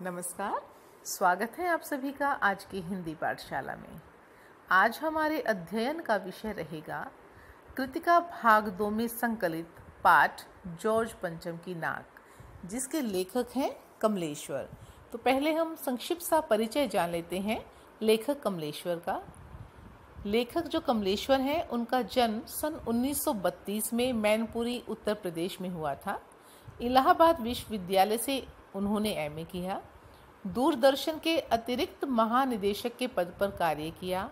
नमस्कार। स्वागत है आप सभी का आज की हिंदी पाठशाला में। आज हमारे अध्ययन का विषय रहेगा कृतिका भाग 2 में संकलित पाठ जॉर्ज पंचम की नाक, जिसके लेखक हैं कमलेश्वर। तो पहले हम संक्षिप्त सा परिचय जान लेते हैं लेखक कमलेश्वर का। लेखक जो कमलेश्वर हैं उनका जन्म सन 1932 में मैनपुरी उत्तर प्रदेश में हुआ था। इलाहाबाद विश्वविद्यालय से उन्होंने एमए किया। दूरदर्शन के अतिरिक्त महानिदेशक के पद पर कार्य किया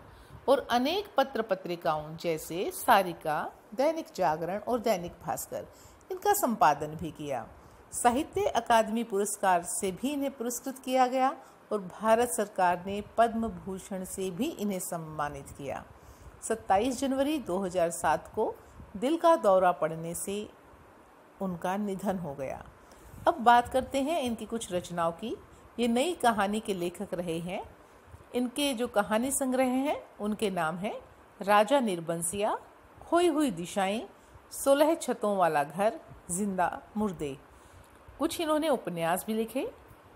और अनेक पत्र पत्रिकाओं जैसे सारिका, दैनिक जागरण और दैनिक भास्कर इनका संपादन भी किया। साहित्य अकादमी पुरस्कार से भी इन्हें पुरस्कृत किया गया और भारत सरकार ने पद्म भूषण से भी इन्हें सम्मानित किया। 27 जनवरी 2007 को दिल का दौरा पड़ने से उनका निधन हो गया। अब बात करते हैं इनकी कुछ रचनाओं की। ये नई कहानी के लेखक रहे हैं। इनके जो कहानी संग्रह हैं उनके नाम हैं राजा निर्बंसिया, खोई हुई दिशाएं, 16 छतों वाला घर, जिंदा मुर्दे। कुछ इन्होंने उपन्यास भी लिखे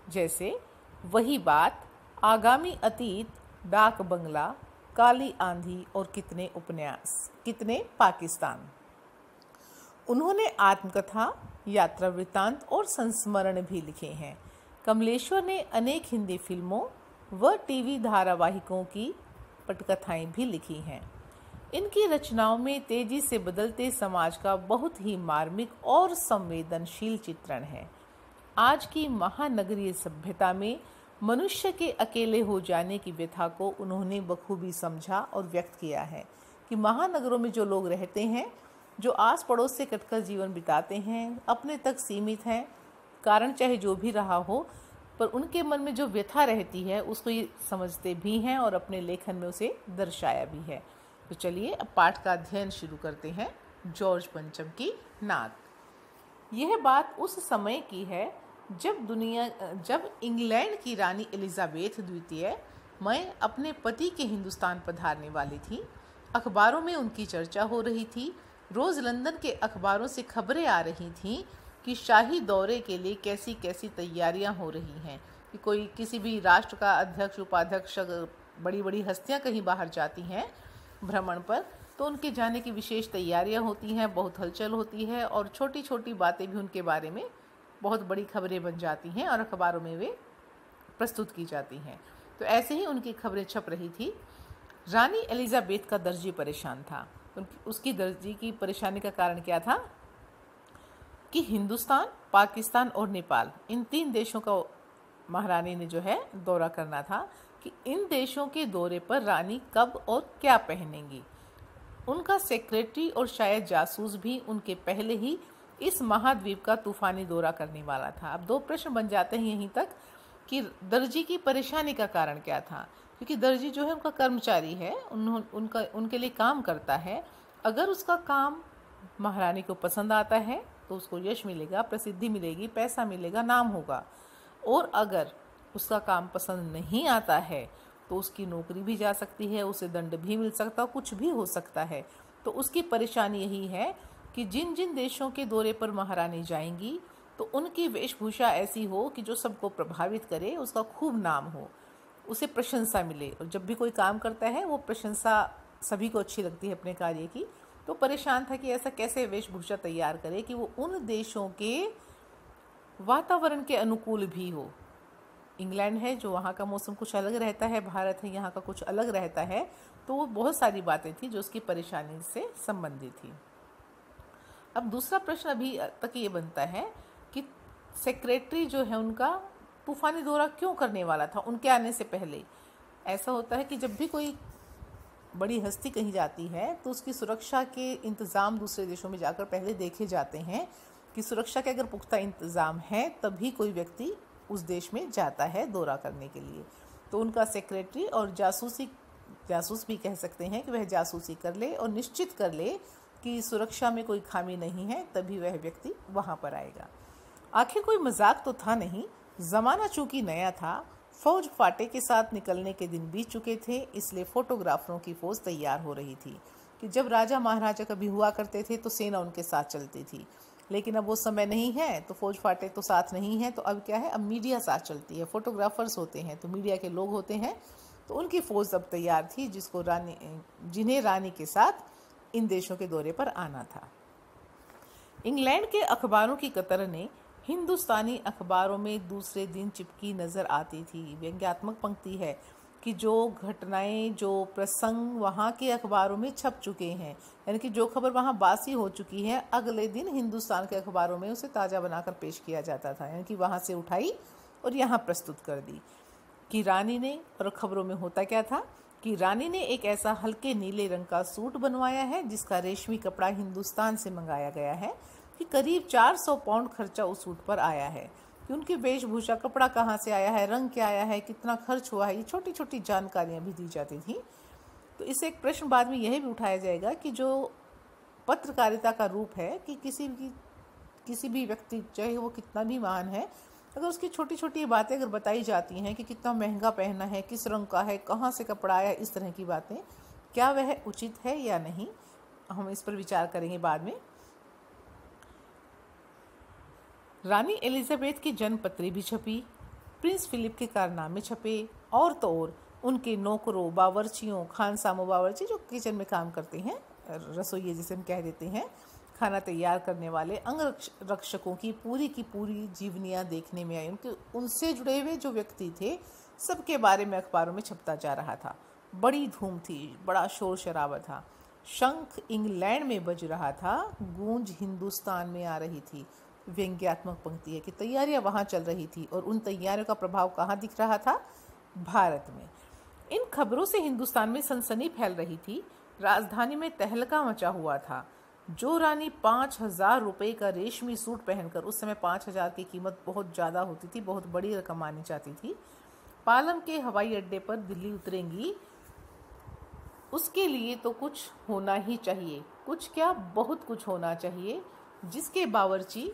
जैसे वही बात, आगामी अतीत, डाक बंगला, काली आंधी और कितने उपन्यास, कितने पाकिस्तान। उन्होंने आत्मकथा, यात्रा वृत्तांत और संस्मरण भी लिखे हैं। कमलेश्वर ने अनेक हिंदी फिल्मों व टीवी धारावाहिकों की पटकथाएं भी लिखी हैं। इनकी रचनाओं में तेजी से बदलते समाज का बहुत ही मार्मिक और संवेदनशील चित्रण है। आज की महानगरीय सभ्यता में मनुष्य के अकेले हो जाने की व्यथा को उन्होंने बखूबी समझा और व्यक्त किया है कि महानगरों में जो लोग रहते हैं, जो आस पड़ोस से कटकर जीवन बिताते हैं, अपने तक सीमित हैं, कारण चाहे जो भी रहा हो, पर उनके मन में जो व्यथा रहती है उसको ये समझते भी हैं और अपने लेखन में उसे दर्शाया भी है। तो चलिए अब पाठ का अध्ययन शुरू करते हैं। जॉर्ज पंचम की नाक। यह बात उस समय की है जब इंग्लैंड की रानी एलिजाबेथ द्वितीय मैं अपने पति के हिंदुस्तान पधारने वाली थी। अखबारों में उनकी चर्चा हो रही थी। रोज़ लंदन के अखबारों से खबरें आ रही थीं कि शाही दौरे के लिए कैसी कैसी तैयारियां हो रही हैं, कि कोई किसी भी राष्ट्र का अध्यक्ष, उपाध्यक्ष, बड़ी बड़ी हस्तियां कहीं बाहर जाती हैं भ्रमण पर, तो उनके जाने की विशेष तैयारियां होती हैं, बहुत हलचल होती है और छोटी छोटी बातें भी उनके बारे में बहुत बड़ी खबरें बन जाती हैं और अखबारों में वे प्रस्तुत की जाती हैं। तो ऐसे ही उनकी खबरें छप रही थी। रानी एलिजाबेथ का दर्जी परेशान था। उसकी दर्जी की परेशानी का कारण क्या था कि हिंदुस्तान, पाकिस्तान और नेपाल, इन 3 देशों का महारानी ने जो है दौरा करना था कि इन देशों के दौरे पर रानी कब और क्या पहनेंगी। उनका सेक्रेटरी और शायद जासूस भी उनके पहले ही इस महाद्वीप का तूफानी दौरा करने वाला था। अब 2 प्रश्न बन जाते हैं यहीं तक कि दर्जी की परेशानी का कारण क्या था, क्योंकि दर्जी जो है उनका कर्मचारी है, उनके लिए काम करता है। अगर उसका काम महारानी को पसंद आता है तो उसको यश मिलेगा, प्रसिद्धि मिलेगी, पैसा मिलेगा, नाम होगा। और अगर उसका काम पसंद नहीं आता है तो उसकी नौकरी भी जा सकती है, उसे दंड भी मिल सकता है, कुछ भी हो सकता है। तो उसकी परेशानी यही है कि जिन जिन देशों के दौरे पर महारानी जाएंगी तो उनकी वेशभूषा ऐसी हो कि जो सबको प्रभावित करे, उसका खूब नाम हो, उसे प्रशंसा मिले। और जब भी कोई काम करता है वो प्रशंसा सभी को अच्छी लगती है अपने कार्य की। तो परेशान था कि ऐसा कैसे वेशभूषा तैयार करे कि वो उन देशों के वातावरण के अनुकूल भी हो। इंग्लैंड है जो वहाँ का मौसम कुछ अलग रहता है, भारत है यहाँ का कुछ अलग रहता है। तो वो बहुत सारी बातें थी जो उसकी परेशानी से संबंधित थी। अब दूसरा प्रश्न अभी तक ये बनता है कि सेक्रेटरी जो है उनका तूफानी दौरा क्यों करने वाला था उनके आने से पहले। ऐसा होता है कि जब भी कोई बड़ी हस्ती कहीं जाती है तो उसकी सुरक्षा के इंतज़ाम दूसरे देशों में जाकर पहले देखे जाते हैं कि सुरक्षा के अगर पुख्ता इंतज़ाम है तभी कोई व्यक्ति उस देश में जाता है दौरा करने के लिए। तो उनका सेक्रेटरी और जासूस भी कह सकते हैं कि वह जासूसी कर ले और निश्चित कर ले कि सुरक्षा में कोई खामी नहीं है, तभी वह व्यक्ति वहाँ पर आएगा। आखिर कोई मजाक तो था नहीं। ज़माना चूँकि नया था, फौज फाटे के साथ निकलने के दिन बीत चुके थे, इसलिए फोटोग्राफरों की फौज तैयार हो रही थी कि जब राजा महाराजा कभी हुआ करते थे तो सेना उनके साथ चलती थी। लेकिन अब वो समय नहीं है, तो फौज फाटे तो साथ नहीं है, तो अब क्या है, अब मीडिया साथ चलती है, फोटोग्राफर्स होते हैं, तो मीडिया के लोग होते हैं। तो उनकी फौज अब तैयार थी जिन्हें रानी के साथ इन देशों के दौरे पर आना था। इंग्लैंड के अखबारों की कतर ने हिंदुस्तानी अखबारों में दूसरे दिन चिपकी नजर आती थी। व्यंग्यात्मक पंक्ति है कि जो घटनाएं, जो प्रसंग वहाँ के अखबारों में छप चुके हैं, यानी कि जो खबर वहाँ बासी हो चुकी है, अगले दिन हिंदुस्तान के अखबारों में उसे ताज़ा बनाकर पेश किया जाता था, यानी कि वहाँ से उठाई और यहाँ प्रस्तुत कर दी कि रानी ने। और खबरों में होता क्या था कि रानी ने एक ऐसा हल्के नीले रंग का सूट बनवाया है जिसका रेशमी कपड़ा हिंदुस्तान से मंगाया गया है, कि करीब 400 पाउंड खर्चा उस सूट पर आया है, कि उनकी वेशभूषा, कपड़ा कहाँ से आया है, रंग क्या आया है, कितना खर्च हुआ है, ये छोटी छोटी जानकारियाँ भी दी जाती थी। तो इससे एक प्रश्न बाद में यह भी उठाया जाएगा कि जो पत्रकारिता का रूप है कि किसी भी व्यक्ति, चाहे वो कितना भी महान है, अगर उसकी छोटी छोटी बातें अगर बताई जाती हैं कि कितना महंगा पहना है, किस रंग का है, कहाँ से कपड़ा आया, इस तरह की बातें, क्या वह उचित है या नहीं, हम इस पर विचार करेंगे बाद में। रानी एलिजाबेथ की जन्मपत्री भी छपी, प्रिंस फिलिप के कारनामे छपे, और तो और उनके नौकरों, बावर्चियों, खानसामों, बावर्ची जो किचन में काम करते हैं, रसोइये जिसे हम कह देते हैं, खाना तैयार करने वाले अंगरक्षकों की पूरी जीवनियाँ देखने में आई। उनसे जुड़े हुए जो व्यक्ति थे, सबके बारे में अखबारों में छपता जा रहा था। बड़ी धूम थी, बड़ा शोर शराबा था। शंख इंग्लैंड में बज रहा था, गूंज हिंदुस्तान में आ रही थी। व्यंग्यात्मक पंक्ति है कि तैयारियां वहां चल रही थी, और उन तैयारियों का प्रभाव कहाँ दिख रहा था? भारत में। इन खबरों से हिंदुस्तान में सनसनी फैल रही थी, राजधानी में तहलका मचा हुआ था। जो रानी 5,000 रुपये का रेशमी सूट पहनकर, उस समय 5,000 की कीमत बहुत ज़्यादा होती थी, बहुत बड़ी रकम मानी जाती थी, पालम के हवाई अड्डे पर दिल्ली उतरेंगी, उसके लिए तो कुछ होना ही चाहिए, कुछ क्या, बहुत कुछ होना चाहिए, जिसके बावर्ची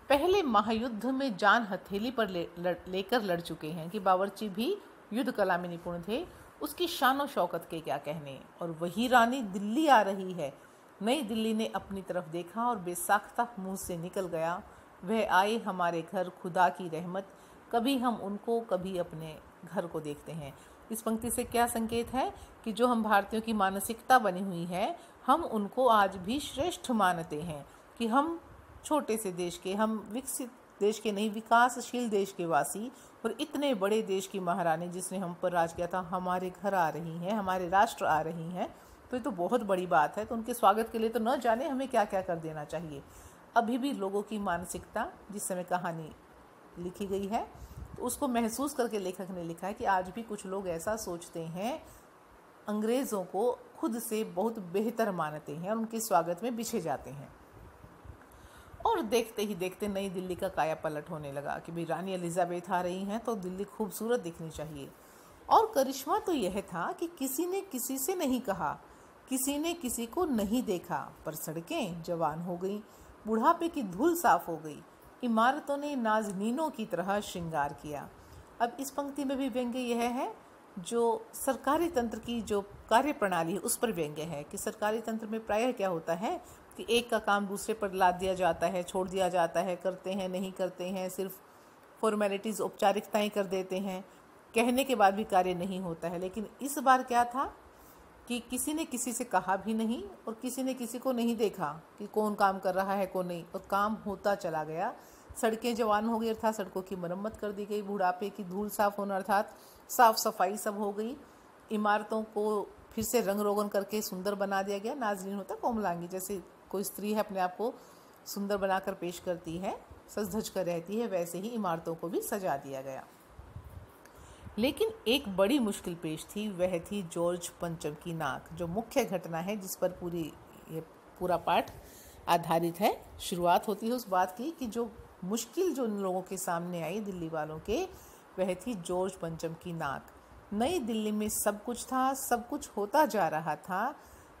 पहले महायुद्ध में जान हथेली पर लेकर लड़ चुके हैं, कि बावर्ची भी युद्ध कला में निपुण थे, उसकी शान और शौकत के क्या कहने। और वही रानी दिल्ली आ रही है। नई दिल्ली ने अपनी तरफ देखा और बेसाख्ता मुंह से निकल गया, वह आए हमारे घर, खुदा की रहमत, कभी हम उनको, कभी अपने घर को देखते हैं। इस पंक्ति से क्या संकेत है कि जो हम भारतीयों की मानसिकता बनी हुई है, हम उनको आज भी श्रेष्ठ मानते हैं, कि हम छोटे से देश के, हम विकसित देश के नहीं, विकासशील देश के वासी, और इतने बड़े देश की महारानी जिसने हम पर राज किया था, हमारे घर आ रही हैं, हमारे राष्ट्र आ रही हैं, तो ये तो बहुत बड़ी बात है। तो उनके स्वागत के लिए तो न जाने हमें क्या क्या कर देना चाहिए। अभी भी लोगों की मानसिकता, जिस समय कहानी लिखी गई है, तो उसको महसूस करके लेखक ने लिखा है कि आज भी कुछ लोग ऐसा सोचते हैं, अंग्रेज़ों को खुद से बहुत बेहतर मानते हैं और उनके स्वागत में बिछे जाते हैं। और देखते ही देखते नई दिल्ली का काया पलट होने लगा कि भाई रानी एलिजाबेथ आ रही हैं, तो दिल्ली खूबसूरत दिखनी चाहिए। और करिश्मा तो यह था कि किसी ने किसी से नहीं कहा, किसी ने किसी को नहीं देखा, पर सड़कें जवान हो गई, बुढ़ापे की धूल साफ हो गई, इमारतों ने नाजनीनों की तरह श्रृंगार किया। अब इस पंक्ति में भी व्यंग्य यह है, जो सरकारी तंत्र की जो कार्य प्रणाली है उस पर व्यंग्य है, कि सरकारी तंत्र में प्रायः क्या होता है कि एक का काम दूसरे पर लाद दिया जाता है, छोड़ दिया जाता है, करते हैं नहीं करते हैं, सिर्फ फॉर्मेलिटीज़, औपचारिकताएं कर देते हैं, कहने के बाद भी कार्य नहीं होता है। लेकिन इस बार क्या था कि किसी ने किसी से कहा भी नहीं और किसी ने किसी को नहीं देखा कि कौन काम कर रहा है कौन नहीं, और काम होता चला गया। सड़कें जवान हो गई, अर्थात सड़कों की मरम्मत कर दी गई, बुढ़ापे की धूल साफ होना अर्थात साफ सफाई सब हो गई, इमारतों को फिर से रंग रोगन करके सुंदर बना दिया गया। नाजरीन होता कोमलांगी, जैसे कोई स्त्री है अपने आप को सुंदर बनाकर पेश करती है, सज धज कर रहती है, वैसे ही इमारतों को भी सजा दिया गया। लेकिन एक बड़ी मुश्किल पेश थी, वह थी जॉर्ज पंचम की नाक, जो मुख्य घटना है जिस पर ये पूरा पाठ आधारित है। शुरुआत होती है उस बात की कि जो मुश्किल जो उन लोगों के सामने आई, दिल्ली वालों के, वह थी जॉर्ज पंचम की नाक। नई दिल्ली में सब कुछ था, सब कुछ होता जा रहा था,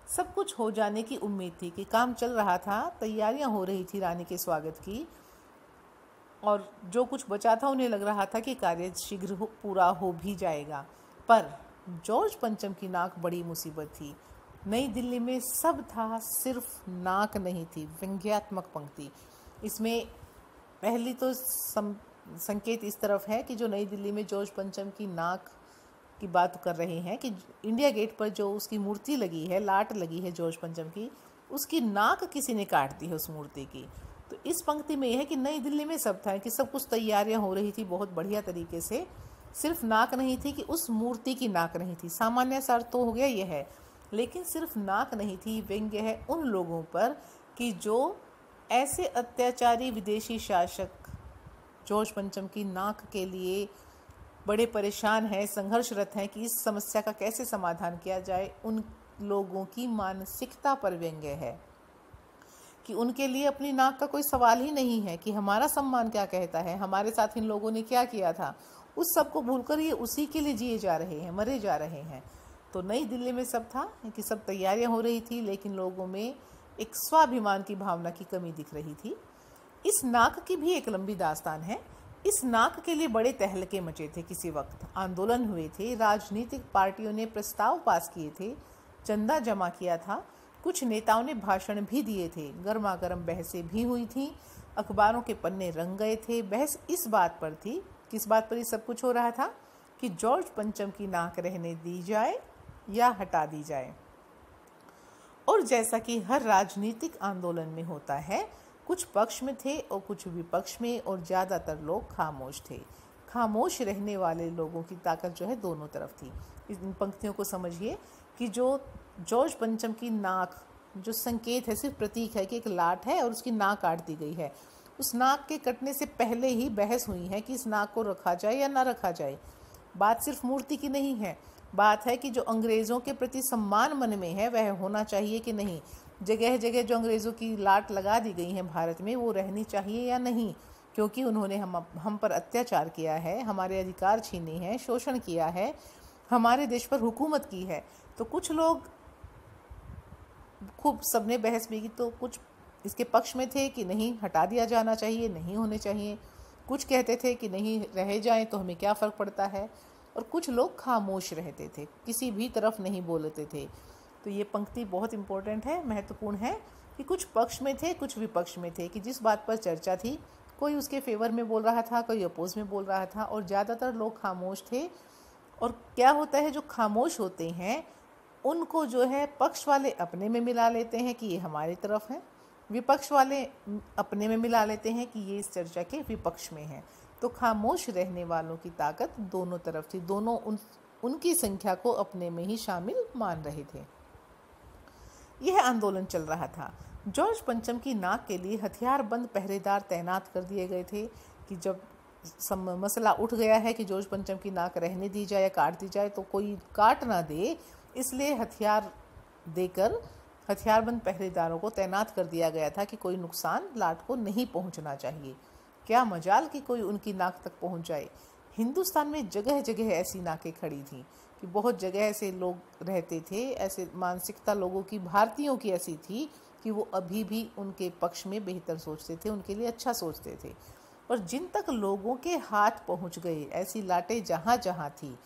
सब कुछ हो जाने की उम्मीद थी, कि काम चल रहा था, तैयारियां हो रही थी रानी के स्वागत की, और जो कुछ बचा था उन्हें लग रहा था कि कार्य शीघ्र पूरा हो भी जाएगा। पर जॉर्ज पंचम की नाक बड़ी मुसीबत थी। नई दिल्ली में सब था, सिर्फ नाक नहीं थी। व्यंग्यात्मक पंक्ति, इसमें पहली तो संकेत इस तरफ है कि जो नई दिल्ली में जॉर्ज पंचम की नाक की बात कर रहे हैं कि इंडिया गेट पर जो उसकी मूर्ति लगी है, लाट लगी है जॉर्ज पंचम की, उसकी नाक किसी ने काट दी है उस मूर्ति की। तो इस पंक्ति में यह है कि नई दिल्ली में सब था, कि सब कुछ तैयारियां हो रही थी बहुत बढ़िया तरीके से, सिर्फ नाक नहीं थी कि उस मूर्ति की नाक नहीं थी। सामान्य सार तो हो गया यह है, लेकिन सिर्फ नाक नहीं थी। व्यंग्य है उन लोगों पर कि जो ऐसे अत्याचारी विदेशी शासक जॉर्ज पंचम की नाक के लिए बड़े परेशान हैं, संघर्षरत हैं कि इस समस्या का कैसे समाधान किया जाए। उन लोगों की मानसिकता पर व्यंग्य है कि उनके लिए अपनी नाक का कोई सवाल ही नहीं है कि हमारा सम्मान क्या कहता है, हमारे साथ इन लोगों ने क्या किया था। उस सब को भूलकर ये उसी के लिए जिए जा रहे हैं, मरे जा रहे हैं। तो नई दिल्ली में सब था कि सब तैयारियां हो रही थी, लेकिन लोगों में एक स्वाभिमान की भावना की कमी दिख रही थी। इस नाक की भी एक लंबी दास्तान है। इस नाक के लिए बड़े तहलके मचे थे, किसी वक्त आंदोलन हुए थे, राजनीतिक पार्टियों ने प्रस्ताव पास किए थे, चंदा जमा किया था, कुछ नेताओं ने भाषण भी दिए थे, गर्मा गर्म बहसें भी हुई थीं, अखबारों के पन्ने रंग गए थे। बहस इस बात पर थी, किस बात पर ये सब कुछ हो रहा था, कि जॉर्ज पंचम की नाक रहने दी जाए या हटा दी जाए। और जैसा कि हर राजनीतिक आंदोलन में होता है, कुछ पक्ष में थे और कुछ विपक्ष में, और ज़्यादातर लोग खामोश थे। खामोश रहने वाले लोगों की ताकत जो है दोनों तरफ थी। इन पंक्तियों को समझिए कि जो जॉर्ज पंचम की नाक, जो संकेत है, सिर्फ प्रतीक है कि एक लाट है और उसकी नाक काट दी गई है। उस नाक के कटने से पहले ही बहस हुई है कि इस नाक को रखा जाए या ना रखा जाए। बात सिर्फ मूर्ति की नहीं है, बात है कि जो अंग्रेज़ों के प्रति सम्मान मन में है वह होना चाहिए कि नहीं। जगह जगह जो अंग्रेज़ों की लाट लगा दी गई है भारत में, वो रहनी चाहिए या नहीं, क्योंकि उन्होंने हम पर अत्याचार किया है, हमारे अधिकार छीने हैं, शोषण किया है, हमारे देश पर हुकूमत की है। तो कुछ लोग, खूब सबने बहस भी की, तो कुछ इसके पक्ष में थे कि नहीं हटा दिया जाना चाहिए, नहीं होने चाहिए। कुछ कहते थे कि नहीं रह जाएं तो हमें क्या फ़र्क पड़ता है, और कुछ लोग खामोश रहते थे, किसी भी तरफ नहीं बोलते थे। तो ये पंक्ति बहुत इम्पोर्टेंट है, महत्वपूर्ण है कि कुछ पक्ष में थे, कुछ विपक्ष में थे, कि जिस बात पर चर्चा थी कोई उसके फेवर में बोल रहा था, कोई अपोज में बोल रहा था, और ज़्यादातर लोग खामोश थे। और क्या होता है, जो खामोश होते हैं उनको जो है पक्ष वाले अपने में मिला लेते हैं कि ये हमारी तरफ है, विपक्ष वाले अपने में मिला लेते हैं कि ये इस चर्चा के विपक्ष में है। तो खामोश रहने वालों की ताकत दोनों तरफ थी, दोनों उनकी संख्या को अपने में ही शामिल मान रहे थे। यह आंदोलन चल रहा था। जॉर्ज पंचम की नाक के लिए हथियारबंद पहरेदार तैनात कर दिए गए थे कि जब मसला उठ गया है कि जॉर्ज पंचम की नाक रहने दी जाए या काट दी जाए तो कोई काट ना दे, इसलिए हथियार देकर हथियारबंद पहरेदारों को तैनात कर दिया गया था कि कोई नुकसान लाट को नहीं पहुंचना चाहिए। क्या मजाल कि कोई उनकी नाक तक पहुंच जाए। हिंदुस्तान में जगह जगह ऐसी नाकें खड़ी थीं कि बहुत जगह ऐसे लोग रहते थे, ऐसे मानसिकता लोगों की, भारतीयों की ऐसी थी कि वो अभी भी उनके पक्ष में बेहतर सोचते थे, उनके लिए अच्छा सोचते थे। और जिन तक लोगों के हाथ पहुंच गए, ऐसी लाटें जहाँ जहाँ थी,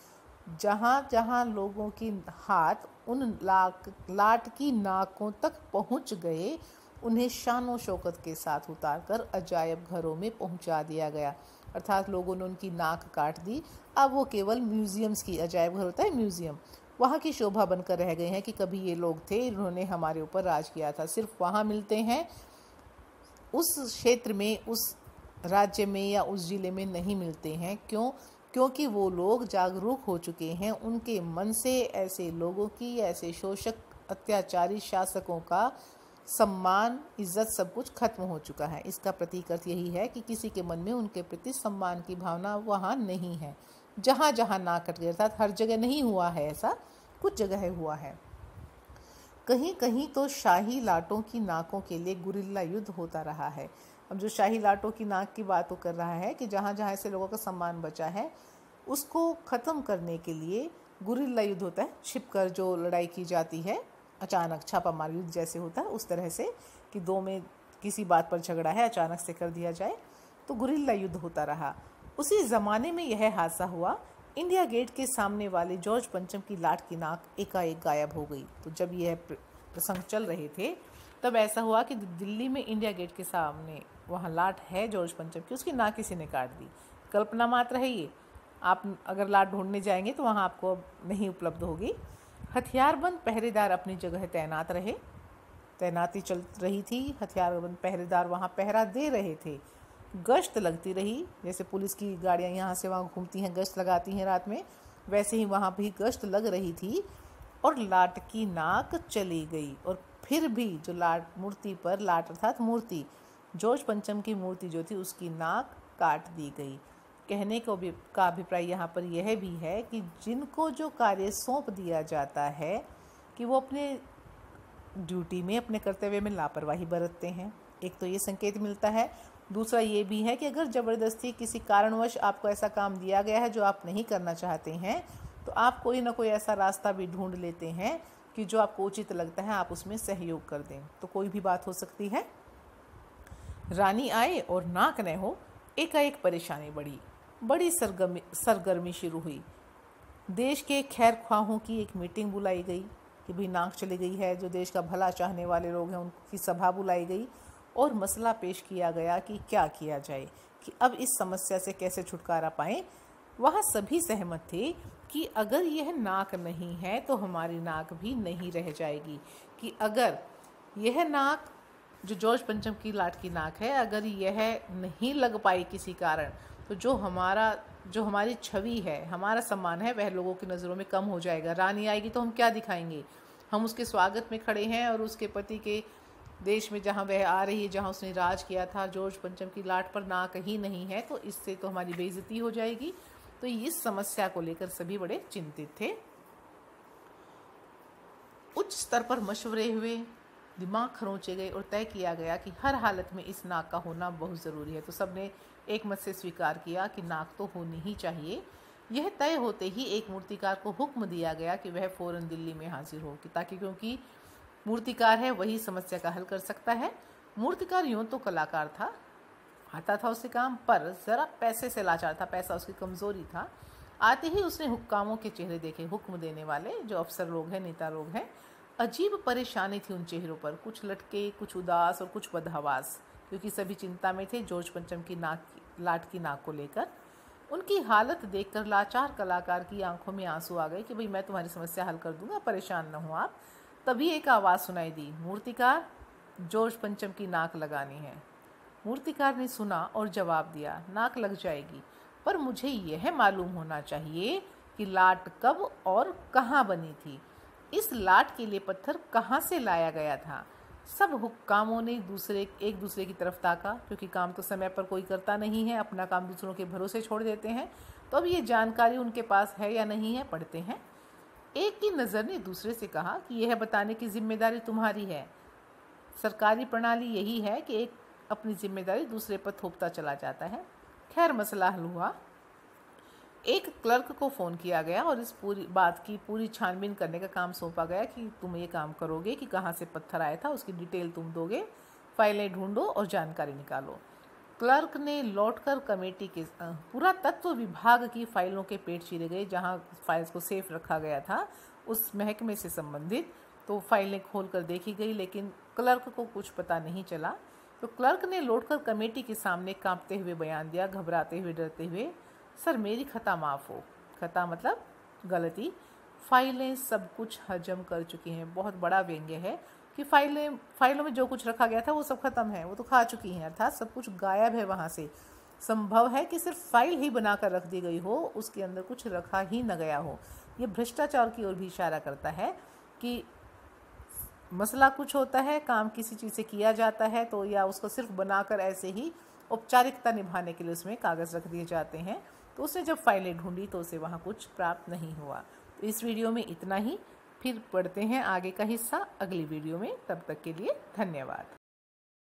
जहाँ जहाँ लोगों की हाथ उन लाट की नाकों तक पहुँच गए, उन्हें शानो शौकत के साथ उतारकर अजायब घरों में पहुँचा दिया गया। अर्थात लोगों ने उनकी नाक काट दी, अब वो केवल म्यूज़ियम्स की, अजायब घर होता है म्यूज़ियम, वहाँ की शोभा बनकर रह गए हैं कि कभी ये लोग थे, इन्होंने हमारे ऊपर राज किया था। सिर्फ वहाँ मिलते हैं, उस क्षेत्र में, उस राज्य में या उस ज़िले में नहीं मिलते हैं। क्यों? क्योंकि वो लोग जागरूक हो चुके हैं, उनके मन से ऐसे लोगों की, ऐसे शोषक अत्याचारी शासकों का सम्मान, इज्जत, सब कुछ खत्म हो चुका है। इसका प्रतीक अर्थ यही है कि किसी के मन में उनके प्रति सम्मान की भावना वहाँ नहीं है। जहाँ जहाँ नाक कट गया, अर्थात हर जगह नहीं हुआ है ऐसा, कुछ जगह हुआ है। कहीं कहीं तो शाही लाटों की नाकों के लिए गुरिल्ला युद्ध होता रहा है। अब जो शाही लाटों की नाक की बात वो कर रहा है कि जहाँ जहाँ ऐसे लोगों का सम्मान बचा है उसको ख़त्म करने के लिए गुरिल्ला युद्ध होता है। छिपकर जो लड़ाई की जाती है, अचानक छापामार युद्ध जैसे होता है उस तरह से, कि दो में किसी बात पर झगड़ा है, अचानक से कर दिया जाए, तो गुरिल्ला युद्ध होता रहा। उसी ज़माने में यह हादसा हुआ। इंडिया गेट के सामने वाले जॉर्ज पंचम की लाट की नाक एकाएक गायब हो गई। तो जब यह प्रसंग चल रहे थे तब ऐसा हुआ कि दिल्ली में इंडिया गेट के सामने वहाँ लाट है जॉर्ज पंचम की, उसकी नाक किसी ने काट दी। कल्पना मात्र है ये, आप अगर लाट ढूंढने जाएंगे तो वहाँ आपको अब नहीं उपलब्ध होगी। हथियारबंद पहरेदार अपनी जगह तैनात रहे। तैनाती चल रही थी, हथियारबंद पहरेदार वहाँ पहरा दे रहे थे। गश्त लगती रही, जैसे पुलिस की गाड़ियाँ यहाँ से वहाँ घूमती हैं, गश्त लगाती हैं रात में, वैसे ही वहाँ भी गश्त लग रही थी। और लाट की नाक चली गई। और फिर भी जो लाट मूर्ति पर, लाट अर्थात मूर्ति, जॉर्ज पंचम की मूर्ति जो थी उसकी नाक काट दी गई। कहने को भी का अभिप्राय यहाँ पर यह भी है कि जिनको जो कार्य सौंप दिया जाता है कि वो अपने ड्यूटी में, अपने कर्तव्य में लापरवाही बरतते हैं, एक तो ये संकेत मिलता है। दूसरा ये भी है कि अगर ज़बरदस्ती किसी कारणवश आपको ऐसा काम दिया गया है जो आप नहीं करना चाहते हैं, तो आप कोई ना कोई ऐसा रास्ता भी ढूंढ लेते हैं कि जो आपको उचित लगता है आप उसमें सहयोग कर दें। तो कोई भी बात हो सकती है। रानी आए और नाक न हो, एकाएक परेशानी बढ़ी, बड़ी सरगर्मी शुरू हुई। देश के खैर ख्वाहों की एक मीटिंग बुलाई गई कि भाई नाक चली गई है, जो देश का भला चाहने वाले लोग हैं उनकी सभा बुलाई गई और मसला पेश किया गया कि क्या किया जाए, कि अब इस समस्या से कैसे छुटकारा पाएं। वहाँ सभी सहमत थे कि अगर यह नाक नहीं है तो हमारी नाक भी नहीं रह जाएगी, कि अगर यह नाक जो जॉर्ज पंचम की लाट की नाक है, अगर यह नहीं लग पाई किसी कारण, तो जो हमारी छवि है, हमारा सम्मान है, वह लोगों की नज़रों में कम हो जाएगा। रानी आएगी तो हम क्या दिखाएंगे? हम उसके स्वागत में खड़े हैं और उसके पति के देश में जहाँ वह आ रही है, जहाँ उसने राज किया था, जॉर्ज पंचम की लाट पर नाक ही नहीं है, तो इससे तो हमारी बेइज्जती हो जाएगी। तो इस समस्या को लेकर सभी बड़े चिंतित थे। उच्च स्तर पर मशवरे हुए, दिमाग खरोंचे गए और तय किया गया कि हर हालत में इस नाक का होना बहुत ज़रूरी है। तो सबने एक मत से स्वीकार किया कि नाक तो होनी ही चाहिए। यह तय होते ही एक मूर्तिकार को हुक्म दिया गया कि वह फ़ौरन दिल्ली में हाजिर हो, ताकि क्योंकि मूर्तिकार है वही समस्या का हल कर सकता है। मूर्तिकार यूँ तो कलाकार था, आता था उसे काम, पर ज़रा पैसे से लाचार था, पैसा उसकी कमज़ोरी था। आते ही उसने हुक्कामों के चेहरे देखे, हुक्म देने वाले जो अफसर लोग हैं, नेता लोग हैं। अजीब परेशानी थी उन चेहरों पर, कुछ लटके, कुछ उदास और कुछ बदहवास, क्योंकि सभी चिंता में थे जॉर्ज पंचम की लाट की नाक को लेकर। उनकी हालत देखकर लाचार कलाकार की आंखों में आंसू आ गए कि भाई मैं तुम्हारी समस्या हल कर दूंगा, परेशान न हो आप। तभी एक आवाज़ सुनाई दी, मूर्तिकार, जॉर्ज पंचम की नाक लगानी है। मूर्तिकार ने सुना और जवाब दिया, नाक लग जाएगी, पर मुझे यह मालूम होना चाहिए कि लाट कब और कहाँ बनी थी। इस लाट के लिए पत्थर कहाँ से लाया गया था। सब हुक्कामों ने एक दूसरे की तरफ ताका, क्योंकि काम तो समय पर कोई करता नहीं है, अपना काम दूसरों के भरोसे छोड़ देते हैं। तो अब ये जानकारी उनके पास है या नहीं है, पढ़ते हैं। एक की नज़र ने दूसरे से कहा कि यह बताने की जिम्मेदारी तुम्हारी है। सरकारी प्रणाली यही है कि एक अपनी जिम्मेदारी दूसरे पर थोपता चला जाता है। खैर मसला हल हुआ। एक क्लर्क को फ़ोन किया गया और इस पूरी बात की पूरी छानबीन करने का काम सौंपा गया कि तुम ये काम करोगे कि कहाँ से पत्थर आया था, उसकी डिटेल तुम दोगे, फाइलें ढूंढो और जानकारी निकालो। क्लर्क ने लौटकर कमेटी के पुरातत्व विभाग की फाइलों के पेट चीरे गए, जहाँ फाइल्स को सेफ रखा गया था उस महकमे से संबंधित। तो फाइलें खोल कर देखी गई, लेकिन क्लर्क को कुछ पता नहीं चला। तो क्लर्क ने लौटकर कमेटी के सामने कांपते हुए बयान दिया, घबराते हुए, डरते हुए, सर मेरी खता माफ़ हो। खता मतलब गलती। फाइलें सब कुछ हजम कर चुकी हैं। बहुत बड़ा व्यंग्य है कि फाइलों में जो कुछ रखा गया था वो सब खत्म है, वो तो खा चुकी हैं, अर्थात सब कुछ गायब है वहाँ से। संभव है कि सिर्फ फाइल ही बनाकर रख दी गई हो, उसके अंदर कुछ रखा ही न गया हो। ये भ्रष्टाचार की ओर भी इशारा करता है कि मसला कुछ होता है, काम किसी चीज़ से किया जाता है, तो या उसको सिर्फ बनाकर ऐसे ही औपचारिकता निभाने के लिए उसमें कागज़ रख दिए जाते हैं। तो उसने जब फाइलें ढूंढी तो उसे वहाँ कुछ प्राप्त नहीं हुआ। तो इस वीडियो में इतना ही, फिर पढ़ते हैं आगे का हिस्सा अगली वीडियो में। तब तक के लिए धन्यवाद।